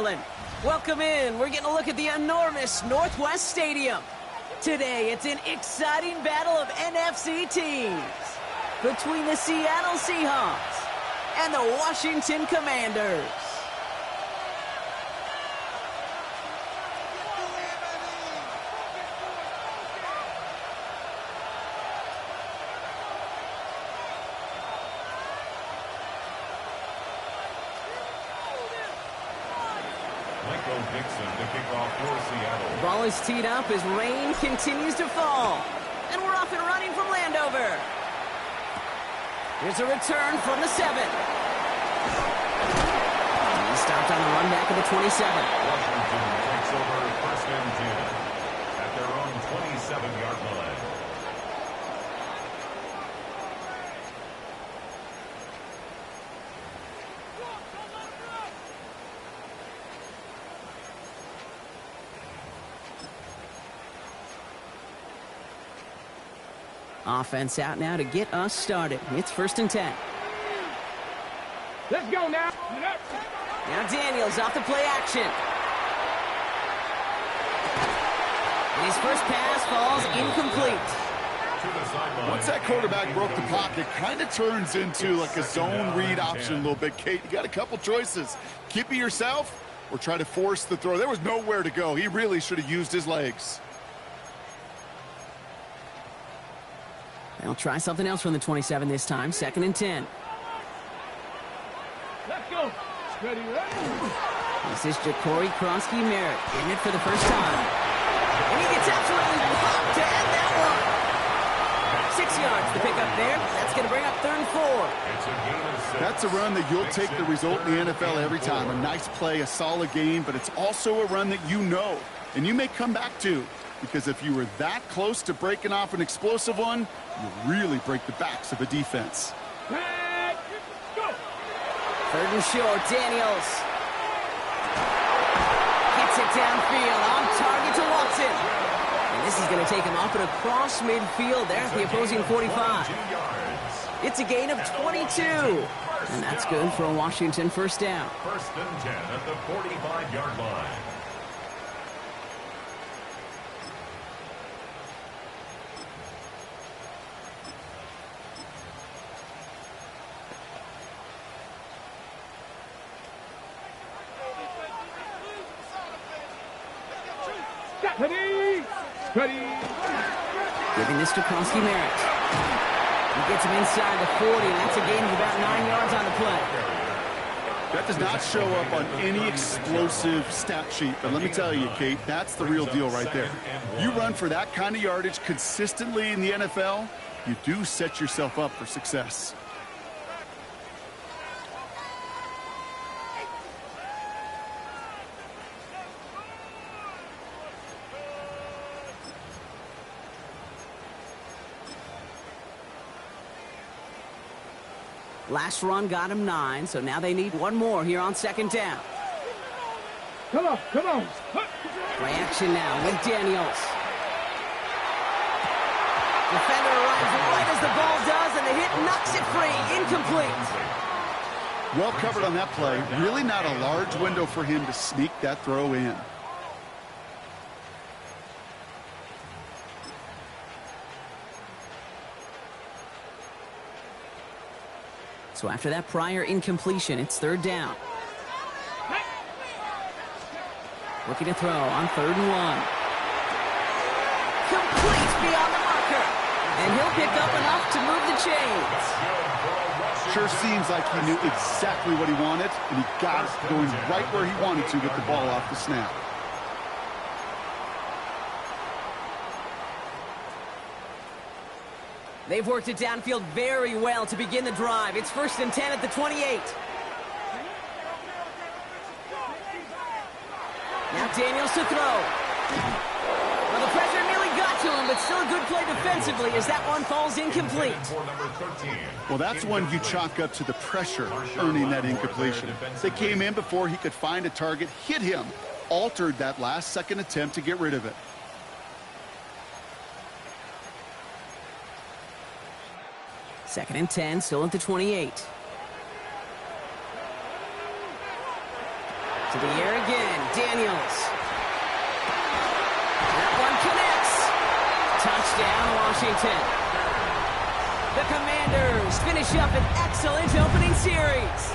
Maryland. Welcome in. We're getting a look at the enormous Northwest Stadium. Today, it's an exciting battle of NFC teams between the Seattle Seahawks and the Washington Commanders. The ball is teed up as rain continues to fall. And we're off and running from Landover. Here's a return from the 7. He stopped on the run back of the 27. Washington takes over first and 10 at their own 27-yard line. Offense out now to get us started. It's first and 10. Let's go now. Now Daniels off the play action. And his first pass falls incomplete. Once that quarterback broke the pocket, kind of turns into like a zone read option a little bit, Kate. You got a couple choices. Keep it yourself or try to force the throw. There was nowhere to go. He really should have used his legs. They'll try something else from the 27 this time. Second and 10. Let's go. Ready, This is Ja'Cory Kronsky-Merritt getting it for the first time. And he gets absolutely pumped to end that one. 6 yards to pick up there. That's going to bring up third and 4. That's a run that you'll take the result in the NFL every time. A nice play, a solid game, but it's also a run that you know and you may come back to. Because if you were that close to breaking off an explosive one, you really break the backs of a defense. Third and short, Daniels. Gets it downfield, on target to Watson. And this is going to take him off and across midfield there at the opposing 45. It's a gain of 22. And that's good for a Washington first down. First and 10 at the 45-yard line. Ready. Giving this to Kronsky-Merritt. He gets him inside the 40, and that's a gain of about 9 yards on the play. That does not show up on any explosive stat sheet, but let me tell you, Kate, that's the real deal right there. You run for that kind of yardage consistently in the NFL, you do set yourself up for success. Last run got him 9, so now they need one more here on second down. Come on. Play action now with Daniels. Defender arrives right as the ball does, and the hit knocks it free. Incomplete. Well covered on that play. Really not a large window for him to sneak that throw in. So after that prior incompletion, it's third down. Looking to throw on third and 1. Complete beyond the marker. And he'll pick up enough to move the chains. Sure seems like he knew exactly what he wanted, and he got it going right where he wanted to get the ball off the snap. They've worked it downfield very well to begin the drive. It's first and 10 at the 28. Now Daniels to throw. Well, the pressure nearly got to him, but still a good play defensively as that one falls incomplete. Well, that's one you chalk up to the pressure earning that incompletion. They came in before he could find a target, hit him, altered that last-second attempt to get rid of it. Second and 10, still at the 28. To the air again, Daniels. That one connects. Touchdown, Washington. The Commanders finish up an excellent opening series.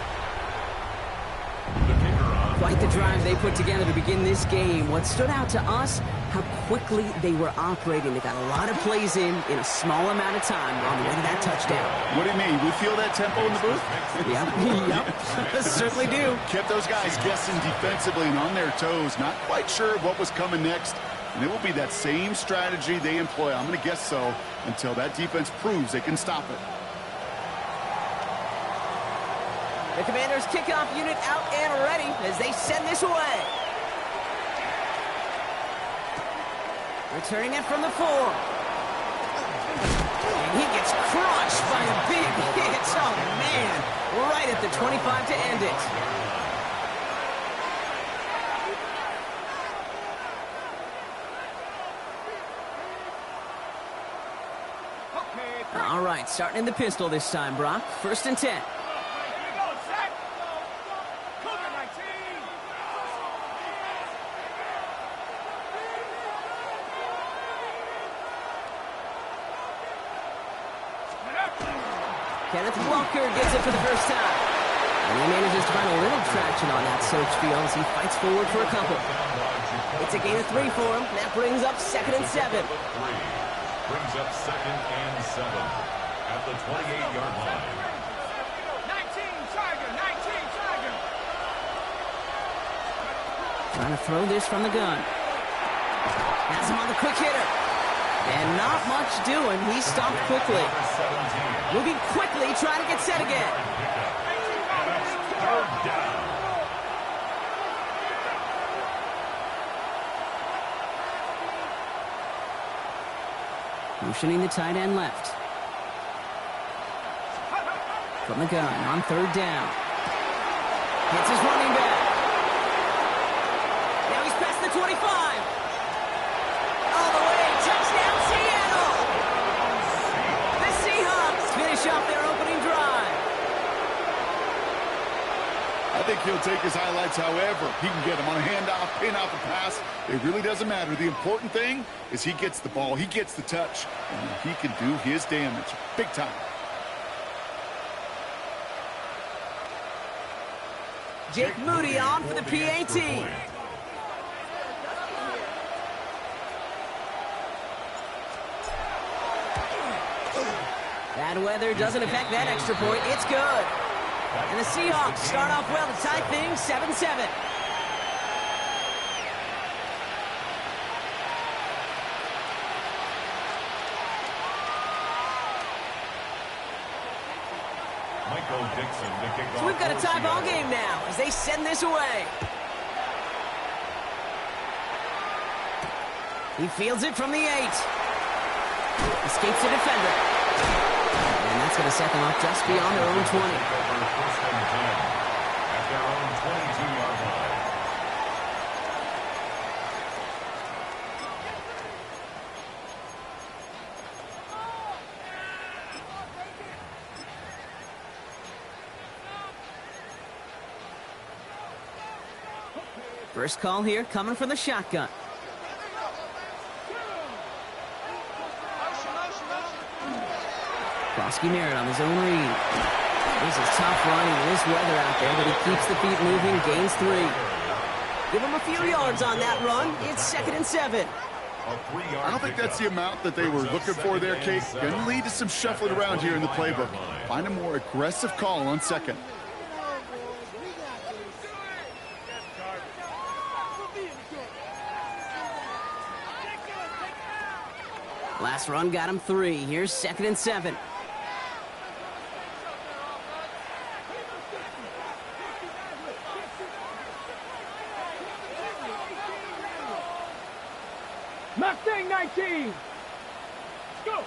Quite the drive they put together to begin this game. What stood out to us, how quickly they were operating. They got a lot of plays in a small amount of time on the way to that touchdown. What do you mean? We feel that tempo in the booth? Yep. Certainly do. Kept those guys guessing defensively and on their toes. Not quite sure what was coming next. And it will be that same strategy they employ. I'm going to guess so until that defense proves they can stop it. The Commanders' kickoff unit out and ready as they send this away. Returning it from the 4. And he gets crushed by a big hit. Oh, man. Right at the 25 to end it. All right, starting in the pistol this time, Brock. 1st and 10. Kenneth Walker gets it for the first time. And he manages to find a little traction on that search field as he fights forward for a couple. It's a gain of 3 for him. That brings up 2nd and 7. Brings up 2nd and 7 at the 28-yard line. 19 Tiger. Trying to throw this from the gun. Has him on the quick hitter. And not much doing. He stopped quickly. Moving quickly, trying to get set again. Motioning the tight end left. From the gun on 3rd down. Hits his running back. Now he's past the 25. All the way, touchdown Seattle! The Seahawks finish off their opening drive. I think he'll take his highlights however he can get them on a handoff, pin out the pass. It really doesn't matter. The important thing is he gets the ball, he gets the touch, and he can do his damage big time. Jake Moody on for the PAT. Bad weather doesn't affect that extra point. It's good. And the Seahawks start off well to tie things 7-7. So we've got a tie ball game now as they send this away. He fields it from the 8. Escapes the defender. And that's going to set them up just beyond their own 20. At their own 22-yard line. First call here coming from the shotgun. Krosky Merritt on his own read. This is tough running in this weather out there, but he keeps the feet moving, gains 3. Give him a few yards on that run. It's 2nd and 7. I don't think that's the amount that they were looking for there, Kate. Going to lead to some shuffling around here in the playbook. Find a more aggressive call on 2nd. Last run got him 3. Here's 2nd and 7. Mustang 19. Go.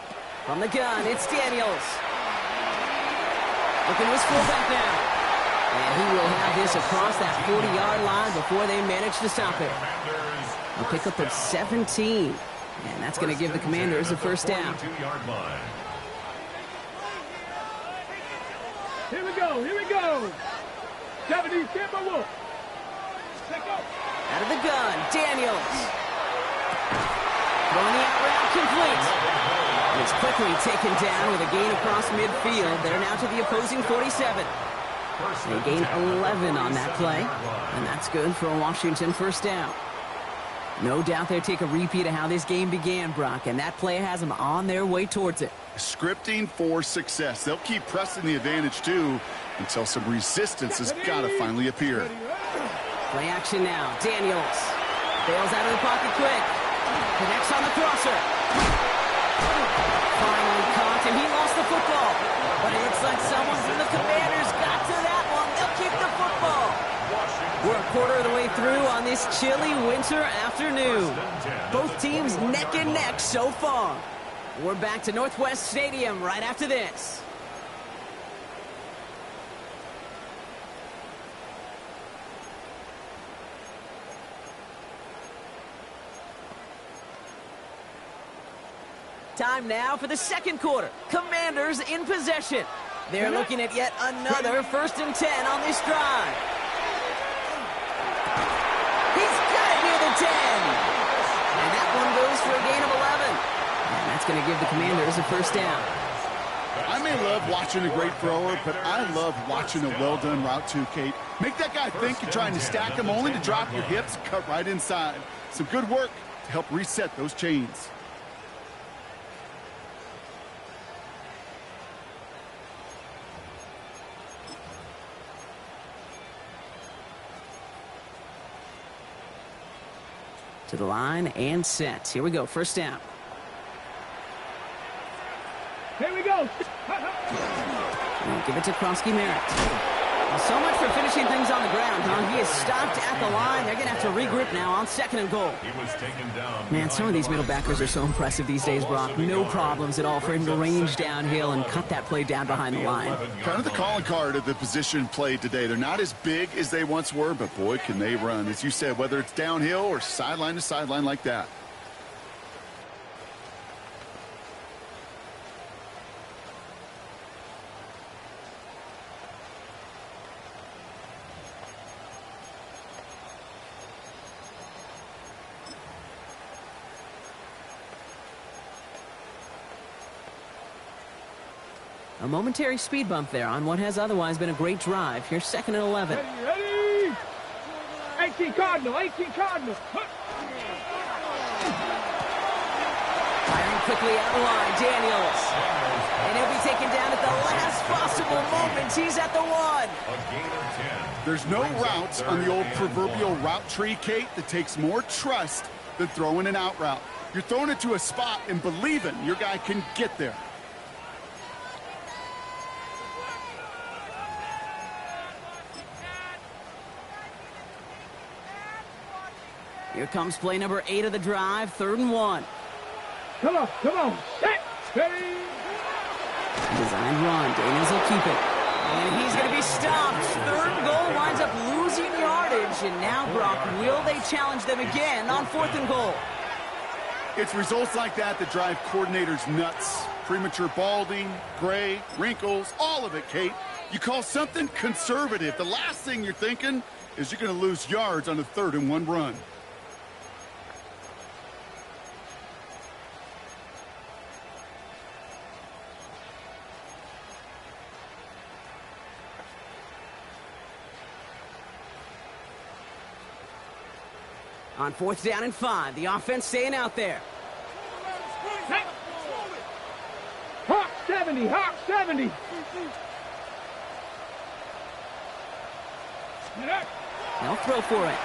From the gun, it's Daniels. Looking to his fullback now. And he will have this across that 40-yard line before they manage to stop it. A pickup of 17. And that's going to give the Commanders a first down. Here we go. 70 Timber Wolf. Out of the gun, Daniels. Throwing the out route complete. It's quickly taken down with a gain across midfield. They're now to the opposing 47. They gain 11 on that play, and that's good for a Washington first down. No doubt they'll take a repeat of how this game began, Brock, and that play has them on their way towards it. Scripting for success. They'll keep pressing the advantage, too, until some resistance has got to finally appear. Play action now. Daniels bails out of the pocket quick. Connects on the crosser. Finally caught, and he lost the football. But it looks like someone from the Commanders got to that one. They'll keep the football. We're a quarter of the way through on this chilly winter afternoon. Both teams neck and neck so far. We're back to Northwest Stadium right after this. Time now for the second quarter. Commanders in possession. They're looking at yet another 1st and 10 on this drive. He's got it near the 10. And that one goes for a gain of 11. And that's going to give the Commanders a first down. I may love watching a great thrower, but I love watching a well-done route too, Kate. Make that guy think you're trying to stack him only to drop your hips and cut right inside. Some good work to help reset those chains. To the line and set. Here we go. First down. Here we go. And give it to Kronsky-Merritt. Well, so much for finishing things on the ground, huh? He is stopped at the line. They're going to have to regroup now on 2nd and goal. He was taken down. Man, some of these middle backers are so impressive these days, Brock. No problems at all for him to range downhill and cut that play down behind the line. Kind of the calling card of the position played today. They're not as big as they once were, but boy, can they run. As you said, whether it's downhill or sideline to sideline like that. A momentary speed bump there on what has otherwise been a great drive. Here's 2nd and 11. Ready? 18 Cardinal, 18 Cardinal. Firing quickly out of the line, Daniels. And he'll be taken down at the last possible moment. He's at the 1. A gain of 10. There's no routes on the old proverbial route tree, Kate, that takes more trust than throwing an out route. You're throwing it to a spot and believing your guy can get there. Here comes play number 8 of the drive, 3rd and 1. Come on, set, steady. Design run, Daniels will keep it. And he's going to be stopped. 3rd and goal winds up losing yardage. And now, Brock, will they challenge them again on 4th and goal? It's results like that that drive coordinators nuts. Premature balding, gray, wrinkles, all of it, Kate. You call something conservative. The last thing you're thinking is you're going to lose yards on a 3rd and 1 run. On 4th down and 5, the offense staying out there. Hawk 70, Hawk 70. They'll throw for it.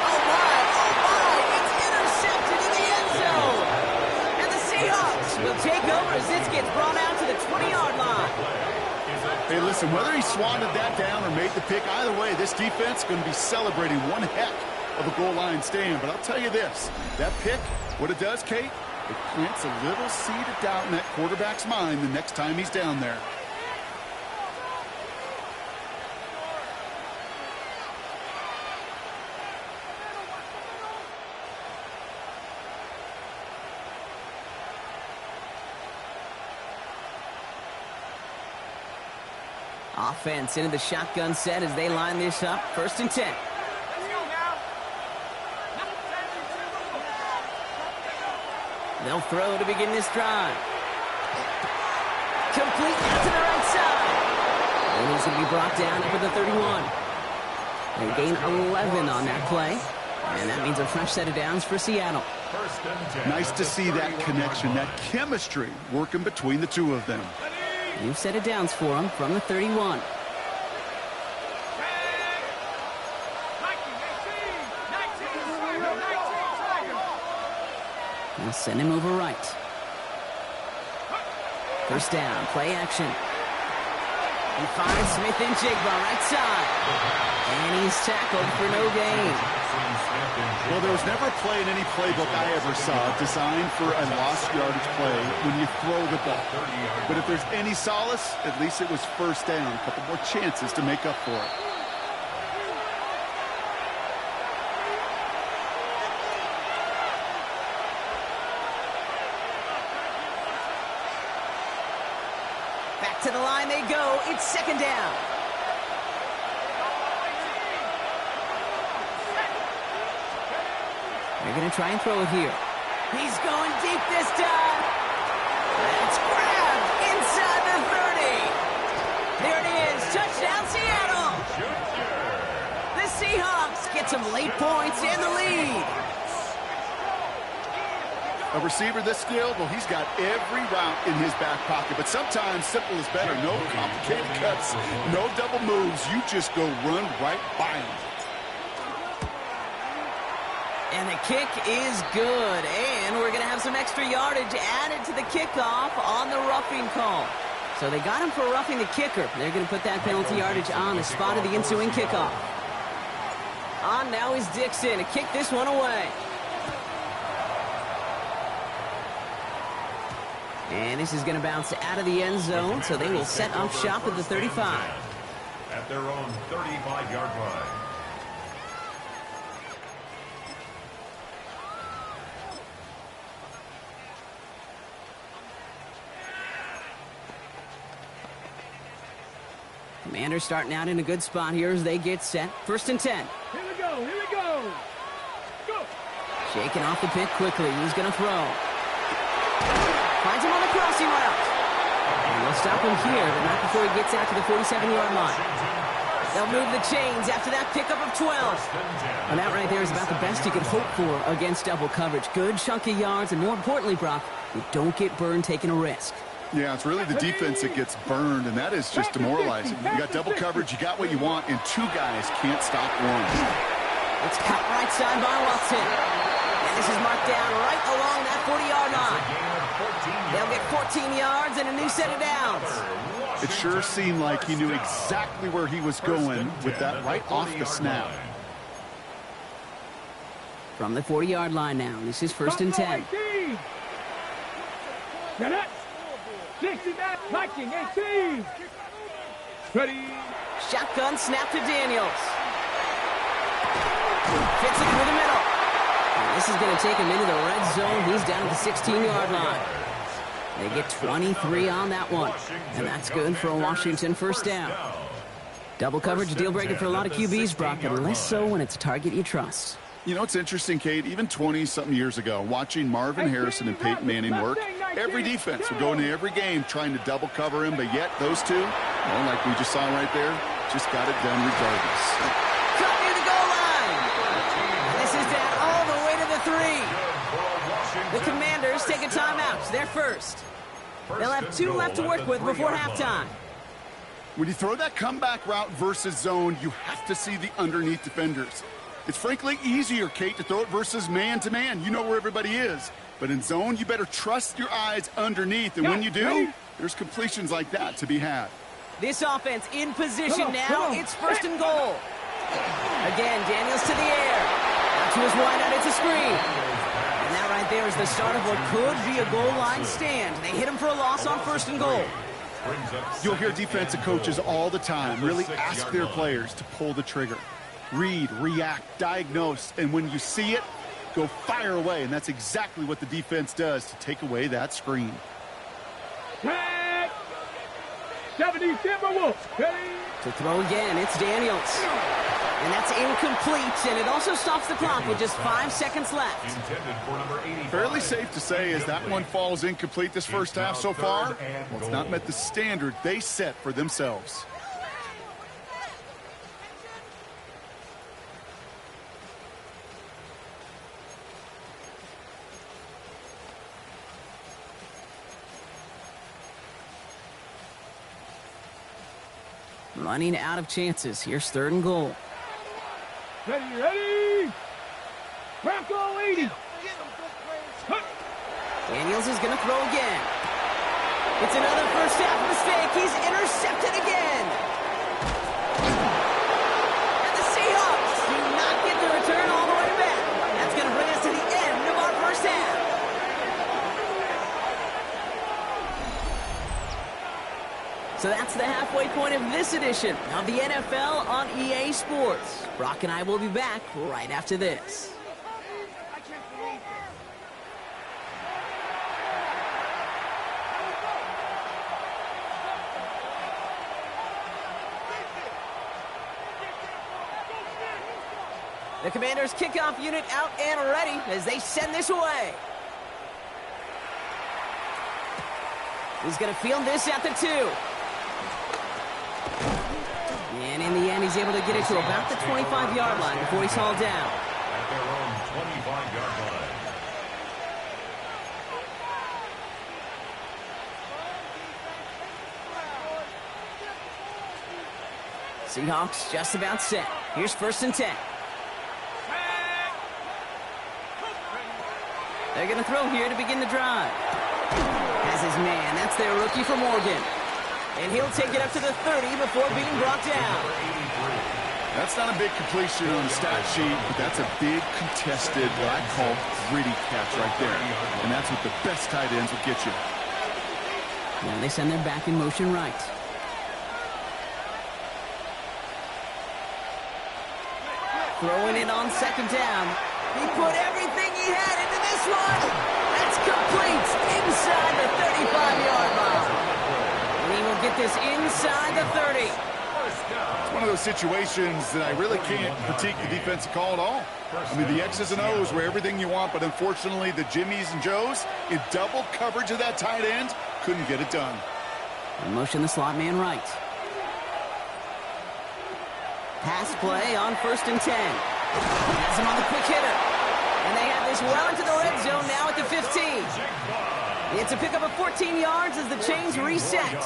Oh my, it's intercepted in the end zone. And the Seahawks will take over as this gets brought out to the 20-yard line. Hey, listen, whether he swatted that down or made the pick, either way, this defense is going to be celebrating one heck of a goal line stand. But I'll tell you this, that pick, what it does, Kate, it plants a little seed of doubt in that quarterback's mind the next time he's down there. Offense into the shotgun set as they line this up. 1st and 10. They'll throw to begin this drive. Complete out to the right side. And he's going to be brought down up at the 31. They gain 11 on that play. And that means a fresh set of downs for Seattle. Nice to see that connection, that chemistry working between the two of them. New set of downs for him from the 31. They'll send him over right. First down, play action. He finds Smith-Njigba right side. And he's tackled for no gain. Well, there was never a play in any playbook I ever saw designed for a lost yardage play when you throw the ball. But if there's any solace, at least it was first down. A couple more chances to make up for it. Back to the line they go. It's second down. They're going to try and throw it here. He's going deep this time. It's grabbed inside the 30. There it is. Touchdown, Seattle. The Seahawks get some late points and the lead. A receiver this skilled, well, he's got every route in his back pocket. But sometimes simple is better. No complicated cuts, no double moves. You just go run right by him. And the kick is good. And we're going to have some extra yardage added to the kickoff on the roughing call. So they got him for roughing the kicker. They're going to put that penalty yardage on the spot of the ensuing kickoff. On now is Dixon to kick this one away. And this is going to bounce out of the end zone, so they will set up shop at the 35. At their own 35-yard line. Commanders starting out in a good spot here as they get set. First and 10. Here we go, here we go. Go. Shaking off the pick quickly. He's going to throw. Finds him on the crossing route. And they'll stop him here, but not before he gets out to the 47-yard line. They'll move the chains after that pickup of 12. And that right there is about the best you could hope for against double coverage. Good chunky yards, and more importantly, Brock, you don't get burned taking a risk. Yeah, it's really the defense that gets burned, and that is just demoralizing. You got double coverage, you got what you want, and two guys can't stop one. It's cut right side by Watson. And this is marked down right along that 40-yard line. They'll get 14 yards and a new set of downs. It sure seemed like he knew exactly where he was going with that right off the snap. From the 40-yard line now, this is first and 10. Get it. 69, liking 18. Ready. Shotgun snap to Daniels. Fits it through the middle. And this is going to take him into the red zone. He's down at the 16-yard line. They get 23 on that one. And that's good for a Washington first down. Double coverage deal breaker for a lot of QBs, Brock, but less so when it's a target you trust. You know, it's interesting, Kate, even 20-something years ago, watching Marvin Harrison and Peyton Manning work, every defense would go into every game trying to double cover him, but yet those two, well, like we just saw right there, just got it done regardless. Cut near the goal line. And this is down all the way to the 3. The Commanders take a timeout. They're first. They'll have 2 left to work with before halftime. When you throw that comeback route versus zone, you have to see the underneath defenders. It's frankly easier, Kate, to throw it versus man-to-man. You know where everybody is. But in zone, you better trust your eyes underneath. And when you do, there's completions like that to be had. This offense in position now. It's first and goal. Again, Daniels to the air. Out to his wideout, it's a screen. And that right there is the start of what could be a goal line stand. They hit him for a loss on first and goal. You'll hear defensive coaches all the time really ask their players to pull the trigger. Read, react, diagnose, and when you see it, go fire away. And that's exactly what the defense does to take away that screen. 70 Timberwolves. To throw again, it's Daniels. And that's incomplete, and it also stops the clock with just 5 seconds left. Intended for number 85. Fairly safe to say as that one falls incomplete this first half so far. Well, it's not met the standard they set for themselves. Running out of chances. Here's 3rd and goal. Ready! Bronco 80! Daniels is going to throw again. It's another first half mistake. He's intercepted again. And the Seahawks do not get the return all the way back. That's going to bring us to the end of our first half. So that's the halfway point of this edition of the NFL on EA Sports. Brock and I will be back right after this. The Commanders' kickoff unit out and ready as they send this away. He's going to field this at the 2. And in the end, he's able to get it to about the 25-yard line before he's hauled down. At their own 25-yard line. Seahawks just about set. Here's 1st and 10. They're going to throw here to begin the drive. As his man, that's their rookie from Oregon. And he'll take it up to the 30 before being brought down. That's not a big completion on the stat sheet, but that's a big contested, what I call gritty catch right there. And that's what the best tight ends will get you. Now they send their back in motion right. Throwing it on 2nd down. He put everything he had into this one. That's complete inside the 35-yard line. And he will get this inside the 30. It's one of those situations that I really can't critique the defensive call at all. I mean, the X's and O's were everything you want, but unfortunately the Jimmies and Joes in double coverage of that tight end couldn't get it done. And motion the slot man right. Pass play on 1st and 10. Has him on the quick hitter. And they have this well into the red zone now at the 15. It's a pickup of 14 yards as the chains reset.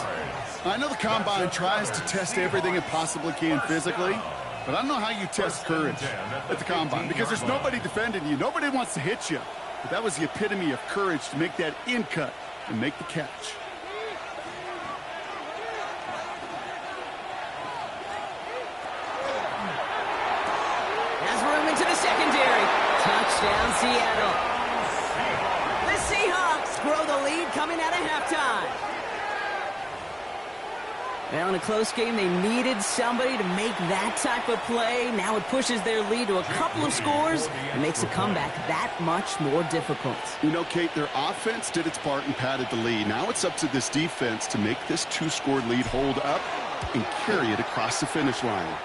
I know the Combine tries to test everything it possibly can physically, but I don't know how you test courage at the Combine because there's nobody defending you. Nobody wants to hit you. But that was the epitome of courage to make that in cut and make the catch. Touchdown, Seattle. The Seahawks grow the lead coming out of halftime. Well, in a close game, they needed somebody to make that type of play. Now it pushes their lead to a couple of scores and makes the comeback that much more difficult. You know, Kate, their offense did its part and padded the lead. Now it's up to this defense to make this 2-score lead hold up and carry it across the finish line.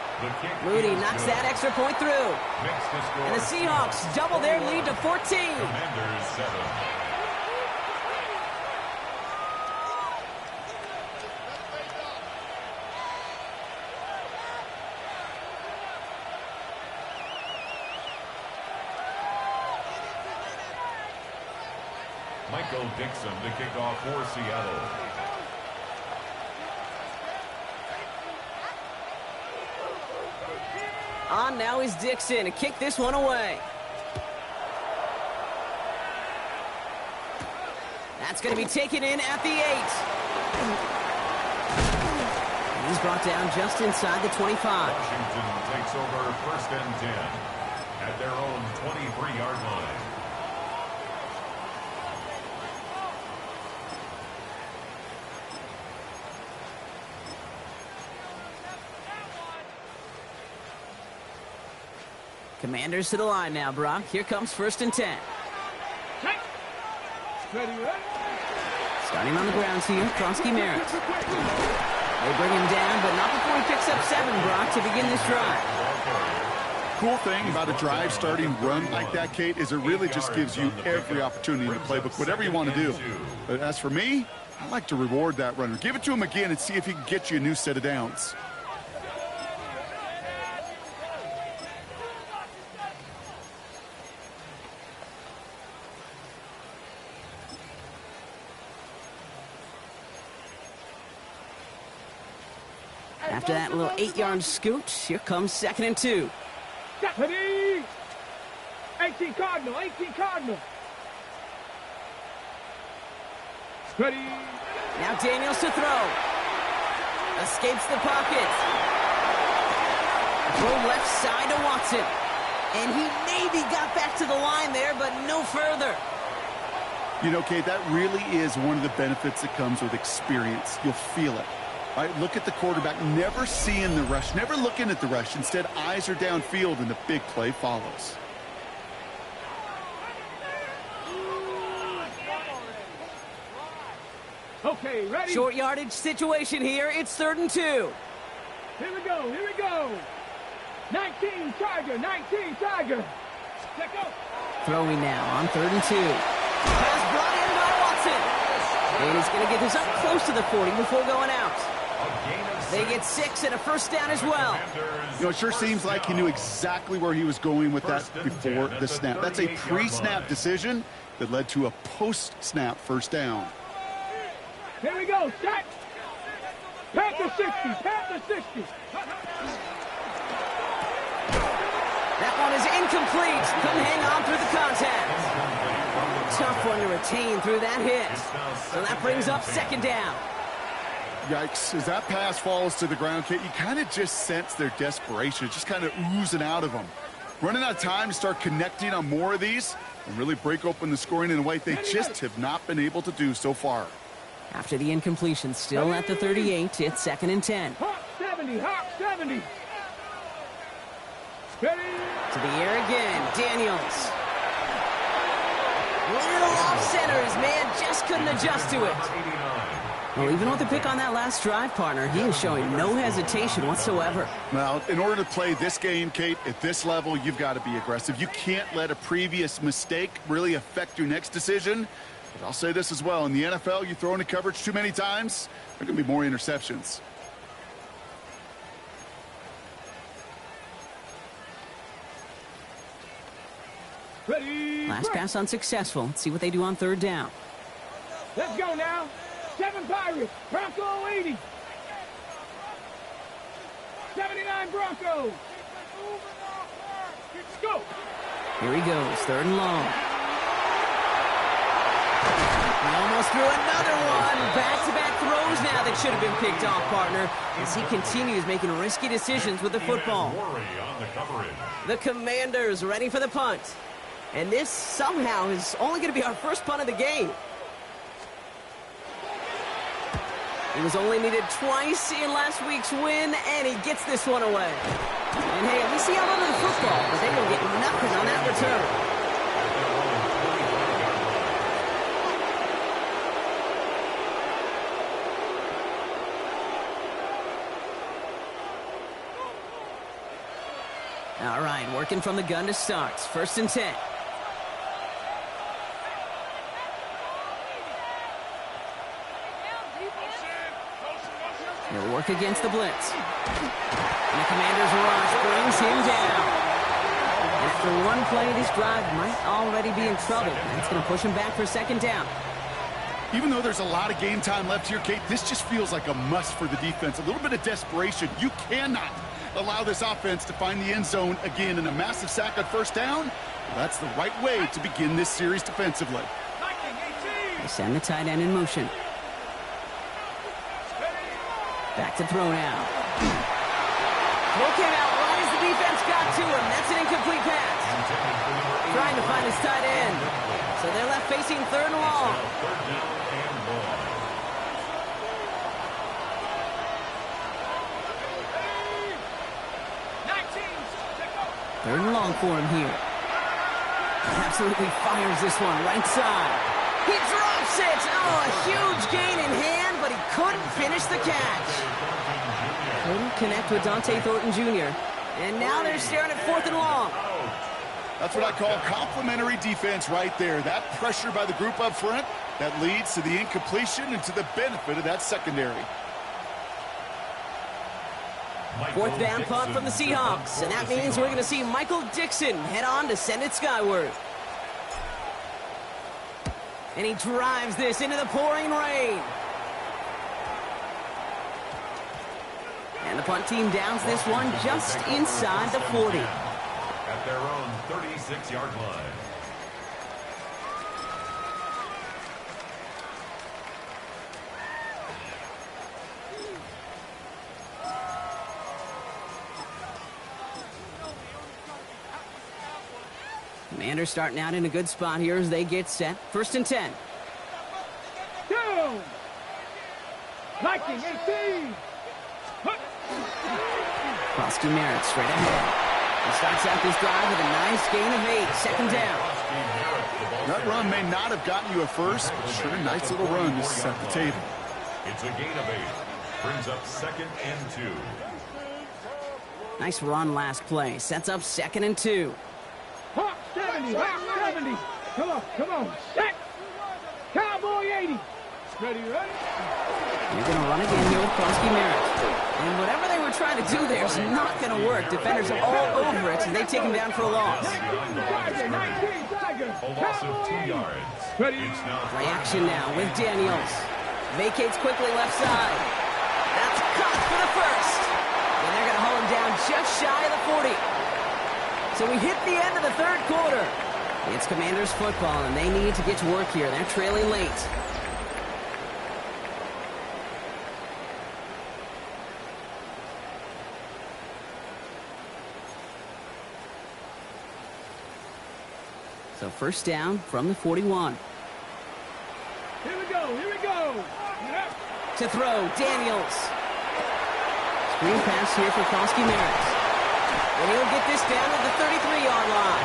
Moody knocks that extra point through. And the Seahawks double their lead to 14. Commanders 7. Michael Dixon to kick off for Seattle. On now is Dixon to kick this one away. That's going to be taken in at the 8. He's brought down just inside the 25. Washington takes over 1st and 10 at their own 23-yard line. Commanders to the line now, Brock. Here comes 1st and 10. Ready? Starting on the grounds here, Kronsky Merritt. They bring him down, but not before he picks up 7, Brock, to begin this drive. Cool thing about a drive starting run like that, Kate, is it really just gives you every opportunity in the playbook, whatever you want to do. But as for me, I like to reward that runner. Give it to him again and see if he can get you a new set of downs. After that little 8-yard scoot, here comes 2nd and 2. Ready? 18 Cardinal, 18 Cardinal. Ready? Now Daniels to throw. Escapes the pocket. Throw left side to Watson. And he maybe got back to the line there, but no further. You know, Kate, that really is one of the benefits that comes with experience. You'll feel it. All right, look at the quarterback, never seeing the rush, never looking at the rush. Instead, eyes are downfield, and the big play follows. Okay, ready? Short yardage situation here. It's 3rd and 2. Here we go, here we go. 19 Tiger, 19 Tiger. Check out. Throwing now on 3rd and 2. Pass brought in by Watson. And he's going to get this up close to the 40 before going out. They get 6 and a 1st down as well. You know, it sure seems like he knew exactly where he was going with that before the snap. That's a pre-snap decision that led to a post-snap 1st down. Here we go, set. Panther 60, Panther 60. That one is incomplete. Couldn't hang on through the contact. Tough one to retain through that hit. So that brings up 2nd down. Yikes. As that pass falls to the ground, Kate, you kind of just sense their desperation. It's just kind of oozing out of them. Running out of time to start connecting on more of these and really break open the scoring in a way they just have not been able to do so far. After the incompletion, still at the 38, it's 2nd and 10. Hawk 70, Hawk 70. Ready? To the air again, Daniels. Little off center, his man just couldn't adjust to it. Well, even with the pick on that last drive, partner, he is showing no hesitation whatsoever. Well, in order to play this game, Kate, at this level, you've got to be aggressive. You can't let a previous mistake really affect your next decision. But I'll say this as well. In the NFL, you throw into coverage too many times, there are going to be more interceptions. Ready? Last pass unsuccessful. Let's see what they do on 3rd down. Let's go now. 7 Pirates, Bronco 80. 79 Broncos. Let's go. Here he goes, 3rd and long. He almost threw another one. Back-to-back throws now that should have been picked off, partner, as he continues making risky decisions with the football. The Commanders ready for the punt. And this somehow is only going to be our first punt of the game. He was only needed twice in last week's win, and he gets this one away. And hey, at least he held on to the football, but they will get nothing on that return. All right, working from the gun to start. 1st and 10. He'll work against the blitz. And the Commanders' rush brings him down. After one play, this drive might already be in trouble. That's going to push him back for 2nd down. Even though there's a lot of game time left here, Kate, this just feels like a must for the defense. A little bit of desperation. You cannot allow this offense to find the end zone again in a massive sack on 1st down. Well, that's the right way to begin this series defensively. They send the tight end in motion. Back to throw now. Throw came out right as the defense got to him. That's an incomplete pass. Trying to find his tight end. So they're left facing 3rd and long. 3rd and long for him here. Absolutely fires this one right side. He drops it. Oh, a huge gain in hand, but but he couldn't finish the catch. Couldn't connect with Dante Thornton Jr. And now they're staring at 4th and long. That's what I call complimentary defense right there. That pressure by the group up front, that leads to the incompletion and to the benefit of that secondary. 4th down punt from the Seahawks, and that means we're going to see Michael Dixon head on to send it skyward. And he drives this into the pouring rain. And the punt team downs this one just inside the 40. At their own 36-yard line. Commanders starting out in a good spot here as they get set. 1st and 10. Down. Liking 18. Crosby Merritt straight ahead. He starts out this drive with a nice gain of 8. 2nd down. That run may not have gotten you a first, but sure, nice little run to set the table. It's a gain of 8. Brings up 2nd and 2. Nice run last play. Sets up 2nd and 2. Hawk 70. Hawk 70. Come on, come on. Set. Cowboy 80. Ready, ready. You're going to run again here with Crosby Merritt. And whatever they were trying to do there is not going to work. Defenders are all over it, and they take him down for a loss. 19, Tiger. A loss of 2 yards. Ready. It's now Play action now with Daniels. Vacates quickly left side. That's caught for the first. And they're going to haul him down just shy of the 40. So we hit the end of the 3rd quarter. It's Commanders football, and they need to get to work here. They're trailing late. So 1st down from the 41. Here we go, here we go. To throw, Daniels. Screen pass here for Crosby Merritt. And he'll get this down at the 33-yard line.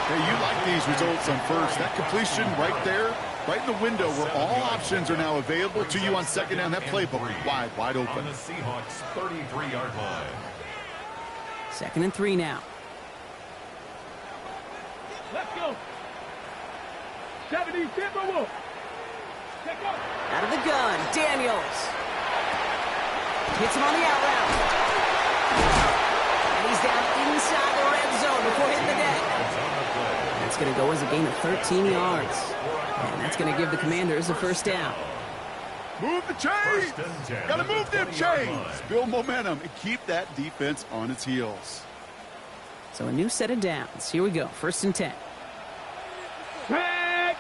Hey, you like these results on first. That completion right there, right in the window where all options are now available to you on 2nd down. That playbook wide open. on the Seahawks 33-yard line. 2nd and 3 now. Let's go. 70 Timberwolf. Out of the gun, Daniels. Hits him on the out route. And he's down inside the red zone before hitting the deck. That's going to go as a gain of 13 yards. And that's going to give the Commanders a 1st down. Move the chains. Got to move them chains. Build momentum and keep that defense on its heels. So a new set of downs. Here we go. 1st and 10. Track.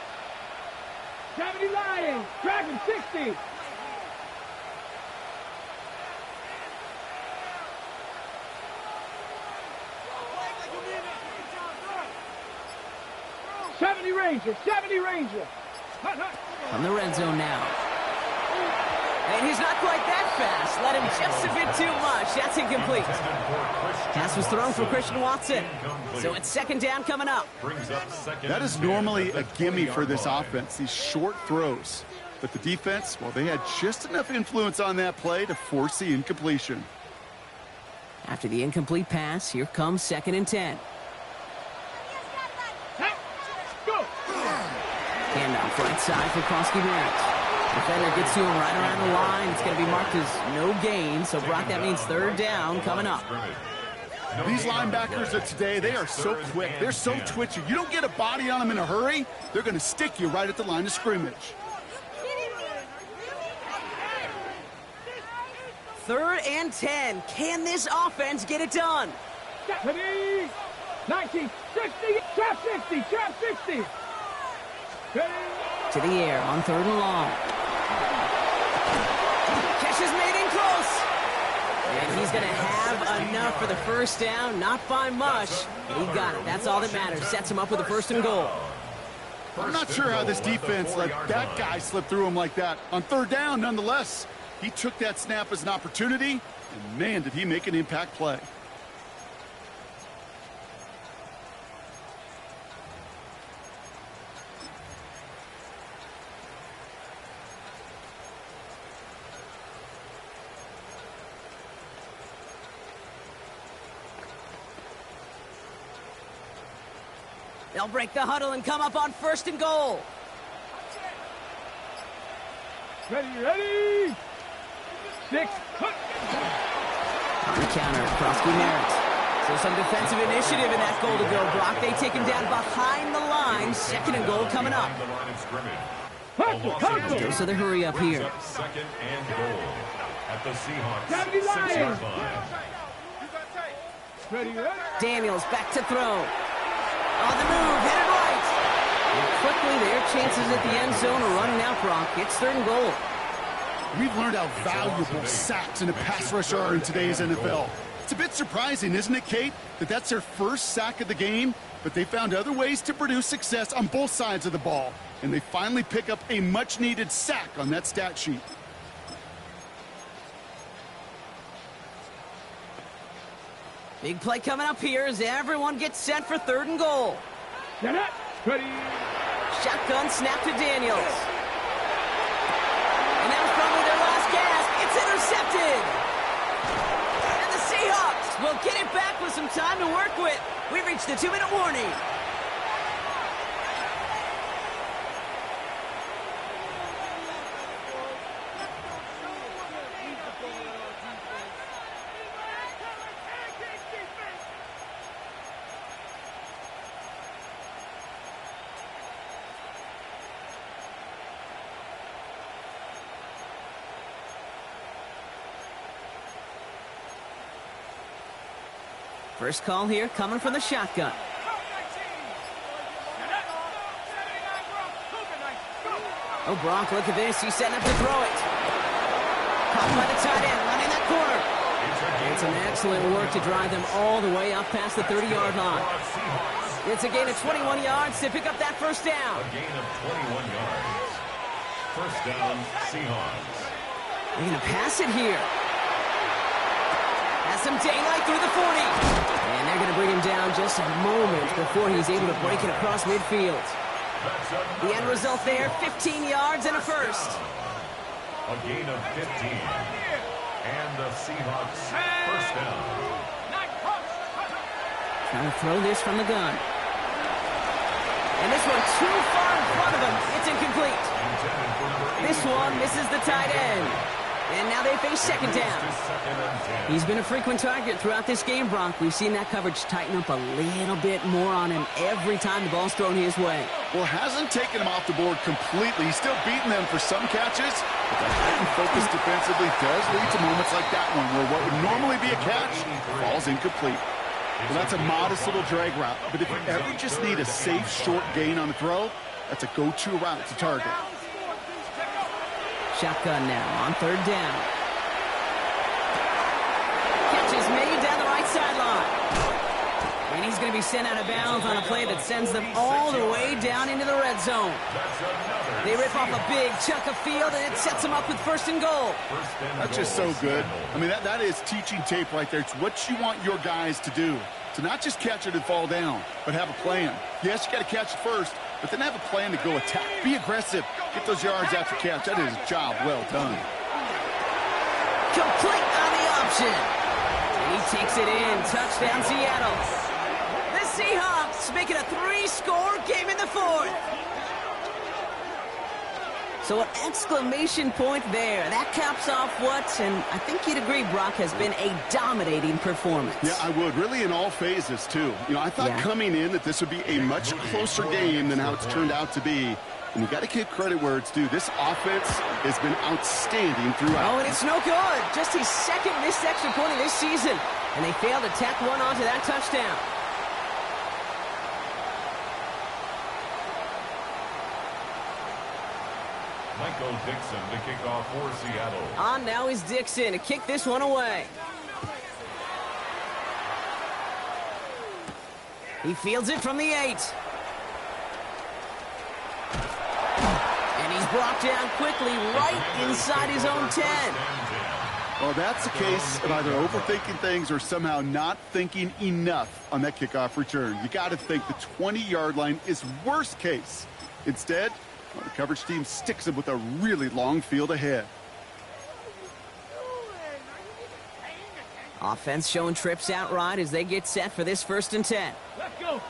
70 Lions. Dragon 60. Ranger, 70 Ranger. Hut, hut. From the red zone now. And he's not quite that fast. Let him just a bit too much. That's incomplete. Pass was thrown for Christian Watson. So it's 2nd down coming up. That is normally a gimme for this offense, these short throws. But the defense, well, they had just enough influence on that play to force the incompletion. After the incomplete pass, here comes 2nd and 10. Handoff right side for Crosby Merritt. Defender gets to him right around the line. It's going to be marked as no gain. So, Brock, that means 3rd down coming up. These linebackers of today, they are so quick. They're so twitchy. You don't get a body on them in a hurry, they're going to stick you right at the line of scrimmage. 3rd and 10. Can this offense get it done? 19, 60, trap 60, trap 60. To the air on 3rd and long. Catch is made in close. And he's going to have enough for the 1st down. Not by much. He got it. That's all that matters. Sets him up with a 1st and goal. I'm not sure how this defense let that guy slip through him like that. On 3rd down, nonetheless, he took that snap as an opportunity, and man, did he make an impact play. They'll break the huddle and come up on 1st and goal. Ready. 6. On the counter, Krosky Merritt. So some defensive initiative in that goal to go, Brock. They take him down behind the line. 2nd and goal coming up. So the hurry up here. 2nd and goal at the Seahawks 70 6-yard line. Ready. Daniels back to throw. On the move, headed right. And quickly, their chances at the end zone are running out, Brock. It's 3rd and goal. We've learned how valuable sacks in a pass rush are in today's NFL. It's a bit surprising, isn't it, Kate, that that's their first sack of the game, but they found other ways to produce success on both sides of the ball, and they finally pick up a much-needed sack on that stat sheet. Big play coming up here as everyone gets set for 3rd and goal. Ready. Shotgun snap to Daniels. And that was probably their last gasp. It's intercepted. And the Seahawks will get it back with some time to work with. We've reached the 2-minute warning. First call here coming from the shotgun. Oh, Brock, look at this. He's setting up to throw it. Caught by the tight end, running that corner. And some excellent work to drive them all the way up past the 30-yard line. It's a gain of 21 yards to pick up that first down. A gain of 21 yards. First down, Seahawks. They're going to pass it here. Has some daylight through the 40. And they're going to bring him down just a moment before he's able to break it across midfield. The end result there, 15 yards and a first. A gain of 15. And the Seahawks first down. Trying to throw this from the gun. And this one too far in front of him. It's incomplete. This one misses the tight end. And now they face 2nd down. He's been a frequent target throughout this game, Brock. We've seen that coverage tighten up a little bit more on him every time the ball's thrown his way. Well, hasn't taken him off the board completely. He's still beating them for some catches, but that heightened focus defensively does lead to moments like that one, where what would normally be a catch falls incomplete. Well, that's a modest little drag route, but if you ever just need a safe, short gain on the throw, that's a go-to route to target. Shotgun now on 3rd down. Catch is made down the right sideline. And he's going to be sent out of bounds on a play that sends them all the way down into the red zone. They rip off a big chunk of field, and it sets them up with 1st and goal. That's just so good. I mean, that is teaching tape right there. It's what you want your guys to do. To not just catch it and fall down, but have a plan. Yes, you got to catch it first, but then have a plan to go attack. Be aggressive. Get those yards after catch. That is a job well done. Complete on the option. And he takes it in. Touchdown, Seattle. The Seahawks making a 3-score game in the 4th. So an exclamation point there. That caps off what, and I think you'd agree, Brock, has been a dominating performance. Yeah, I would. Really in all phases, too. You know, I thought coming in that this would be a much closer game than how it's turned out to be. And you got to give credit where it's due. This offense has been outstanding throughout. Oh, and it's no good. Just his 2nd missed extra point of this season. And they failed to tack one onto that touchdown. Michael Dixon to kick off for Seattle. On now is Dixon to kick this one away. He fields it from the 8. And he's brought down quickly right inside his own 10. Well, that's the case of either overthinking things or somehow not thinking enough on that kickoff return. You got to think the 20-yard line is worst case. Instead, well, the coverage team sticks him with a really long field ahead. Offense showing trips out right as they get set for this 1st and 10. Let's go.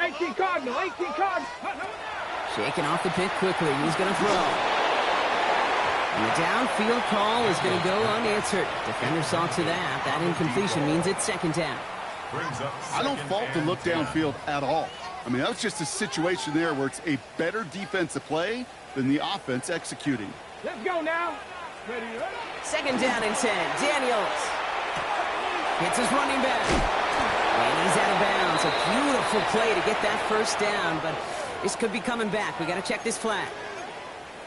18 Cardinal, 18 Cardinal. Shaking off the pick quickly. He's going to throw. And the downfield call is going to go unanswered. Defender saw to that. That incompletion means it's second down. I don't fault the look downfield at all. I mean, that was just a situation there where it's a better defensive play than the offense executing. Let's go now. Ready, ready. Second down and 10. Daniels hits his running back. And he's out of bounds. A beautiful play to get that first down, but this could be coming back. We got to check this flag.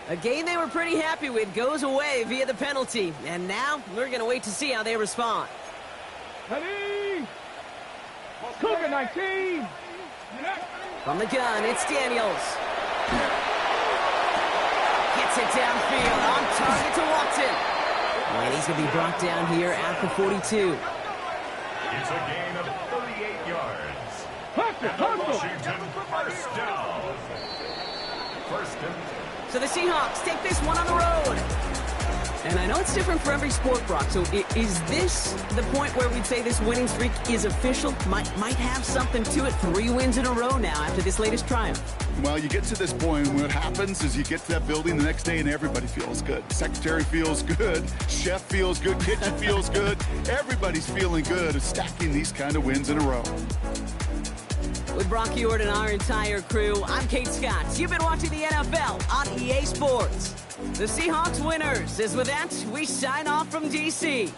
A game they were pretty happy with goes away via the penalty. And now we're going to wait to see how they respond. Ready. Cougar 19. From the gun, it's Daniels. Gets it downfield, on target to Watson. And he's going to be brought down here at the 42. It's a gain of 38 yards. And the Washington first down. First and 10. So the Seahawks take this one on the road. And I know it's different for every sport, Brock. So is this the point where we'd say this winning streak is official? Might have something to it. 3 wins in a row now after this latest triumph. Well, you get to this point, and what happens is you get to that building the next day, and everybody feels good. Secretary feels good. Chef feels good. Kitchen feels good. Everybody's feeling good of stacking these kind of wins in a row. With Brock Ewart and our entire crew, I'm Kate Scott. You've been watching the NFL on EA Sports. The Seahawks winners. As with that, we sign off from D.C.